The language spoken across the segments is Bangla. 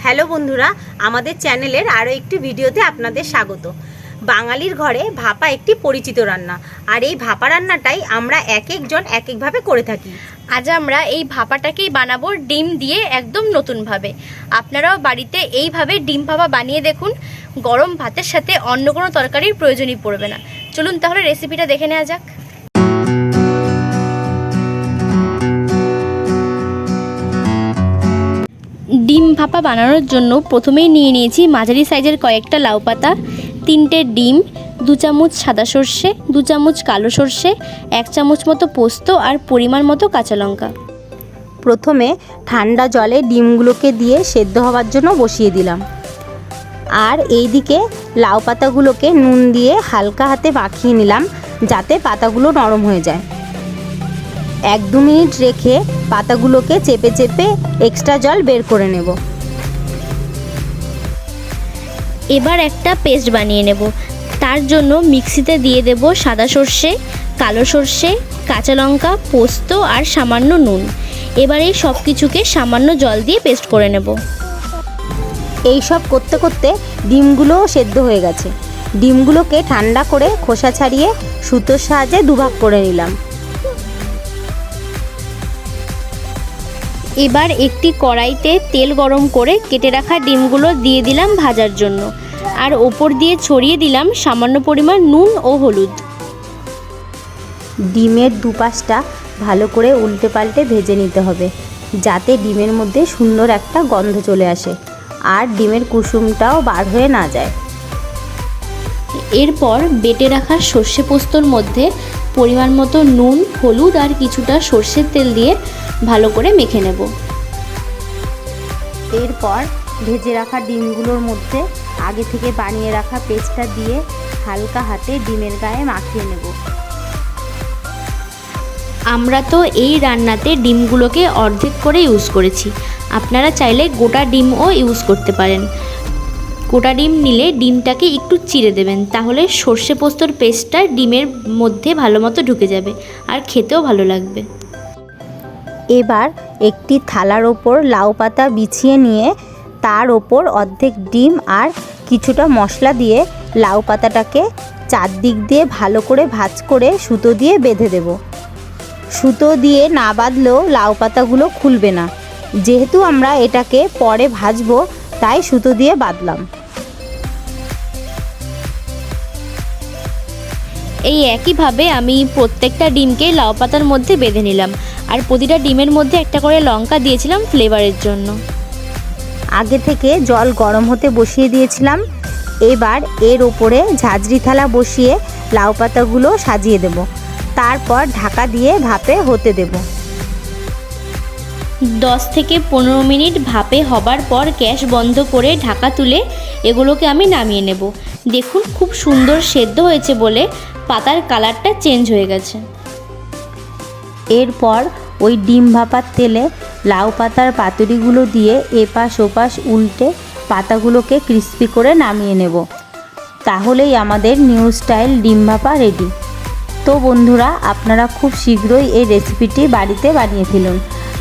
হ্যালো বন্ধুরা, আমাদের চ্যানেলের আরও একটি ভিডিওতে আপনাদের স্বাগত। বাঙালির ঘরে ভাপা একটি পরিচিত রান্না, আর এই ভাপা রান্নাটাই আমরা এক একজন এক একভাবে করে থাকি। আজ আমরা এই ভাপাটাকেই বানাবো ডিম দিয়ে একদম নতুনভাবে। আপনারাও বাড়িতে এইভাবে ডিম ভাপা বানিয়ে দেখুন, গরম ভাতের সাথে অন্য কোনো তরকারির প্রয়োজনই পড়বে না। চলুন তাহলে রেসিপিটা দেখে নেওয়া যাক। ডিম ভাপা বানানোর জন্য প্রথমেই নিয়ে নিয়েছি মাঝারি সাইজের কয়েকটা লাউ পাতা, 3টে ডিম, 2 চামচ সাদা সর্ষে, 2 চামচ কালো সর্ষে, 1 চামচ মতো পোস্ত আর পরিমাণ মতো কাঁচা লঙ্কা। প্রথমে ঠান্ডা জলে ডিমগুলোকে দিয়ে সেদ্ধ হওয়ার জন্য বসিয়ে দিলাম, আর এইদিকে লাউ পাতাগুলোকে নুন দিয়ে হালকা হাতে মাখিয়ে নিলাম যাতে পাতাগুলো নরম হয়ে যায়। 1-2 মিনিট রেখে পাতাগুলোকে চেপে চেপে এক্সট্রা জল বের করে নেব। এবার একটা পেস্ট বানিয়ে নেব। তার জন্য মিক্সিতে দিয়ে দেব সাদা সর্ষে, কালো সর্ষে, কাঁচা লঙ্কা, পোস্ত আর সামান্য নুন। এবার এই সব কিছুকে সামান্য জল দিয়ে পেস্ট করে নেব। এই সব করতে করতে ডিমগুলোও সেদ্ধ হয়ে গেছে। ডিমগুলোকে ঠান্ডা করে খোসা ছাড়িয়ে সুতোর সাহায্যে দুভাগ করে নিলাম। এবার একটি কড়াইতে তেল গরম করে কেটে রাখা ডিমগুলো দিয়ে দিলাম ভাজার জন্য, আর ওপর দিয়ে ছড়িয়ে দিলাম সামান্য পরিমাণ নুন ও হলুদ। ডিমের দুপাশটা ভালো করে উল্টে পাল্টে ভেজে নিতে হবে, যাতে ডিমের মধ্যে সুন্দর একটা গন্ধ চলে আসে আর ডিমের কুসুমটাও বার হয়ে না যায়। এরপর বেটে রাখা সর্ষে পোস্তর মধ্যে পরিমাণ মতো নুন, হলুদ আর কিছুটা সর্ষের তেল দিয়ে ভালো করে মেখে নেব। এরপর ভেজে রাখা ডিমগুলোর মধ্যে আগে থেকে বানিয়ে রাখা পেস্টটা দিয়ে হালকা হাতে ডিমের গায়ে মাখিয়ে নেব। আমরা তো এই রান্নাতে ডিমগুলোকে অর্ধেক করে ইউজ করেছি, আপনারা চাইলে গোটা ডিমও ইউজ করতে পারেন। গোটা ডিম নিলে ডিমটাকে একটু চিড়ে দেবেন, তাহলে সর্ষে পোস্তর পেস্টটা ডিমের মধ্যে ভালো মতো ঢুকে যাবে আর খেতেও ভালো লাগবে। এবার একটি থালার ওপর লাউ পাতা বিছিয়ে নিয়ে তার ওপর অর্ধেক ডিম আর কিছুটা মশলা দিয়ে লাউ পাতাটাকে চারদিক দিয়ে ভালো করে ভাঁজ করে সুতো দিয়ে বেঁধে দেব। সুতো দিয়ে না বাঁধলেও লাউ পাতাগুলো খুলবে না, যেহেতু আমরা এটাকে পরে ভাজবো তাই সুতো দিয়ে বাঁধলাম। এই একইভাবে আমি প্রত্যেকটা ডিমকে লাউ পাতার মধ্যে বেঁধে নিলাম, আর প্রতিটা ডিমের মধ্যে একটা করে লঙ্কা দিয়েছিলাম ফ্লেভারের জন্য। আগে থেকে জল গরম হতে বসিয়ে দিয়েছিলাম। এবার এর ওপরে ঝাঁঝরি থালা বসিয়ে লাউ পাতাগুলো সাজিয়ে দেব, তারপর ঢাকা দিয়ে ভাপে হতে দেব। 10 থেকে 15 মিনিট ভাপে হবার পর গ্যাস বন্ধ করে ঢাকা তুলে এগুলোকে আমি নামিয়ে নেব। দেখুন খুব সুন্দর সেদ্ধ হয়েছে বলে পাতার কালারটা চেঞ্জ হয়ে গেছে। এরপর ওই ডিম ভাপার তেলে লাউ পাতার পাতুরিগুলো দিয়ে এপাশ ওপাশ উল্টে পাতাগুলোকে ক্রিস্পি করে নামিয়ে নেব। তাহলেই আমাদের নিউ স্টাইল ডিম ভাপা রেডি। তো বন্ধুরা, আপনারা খুব শীঘ্রই এই রেসিপিটি বাড়িতে বানিয়ে ফেলুন,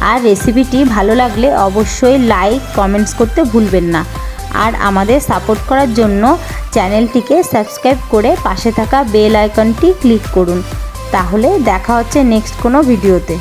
আর রেসিপিটি ভালো লাগলে অবশ্যই লাইক কমেন্টস করতে ভুলবেন না। আর আমাদের সাপোর্ট করার জন্য চ্যানেলটিকে সাবস্ক্রাইব করে পাশে থাকা বেল আইকনটি ক্লিক করুন। তাহলে দেখা হচ্ছে নেক্সট কোনো ভিডিওতে।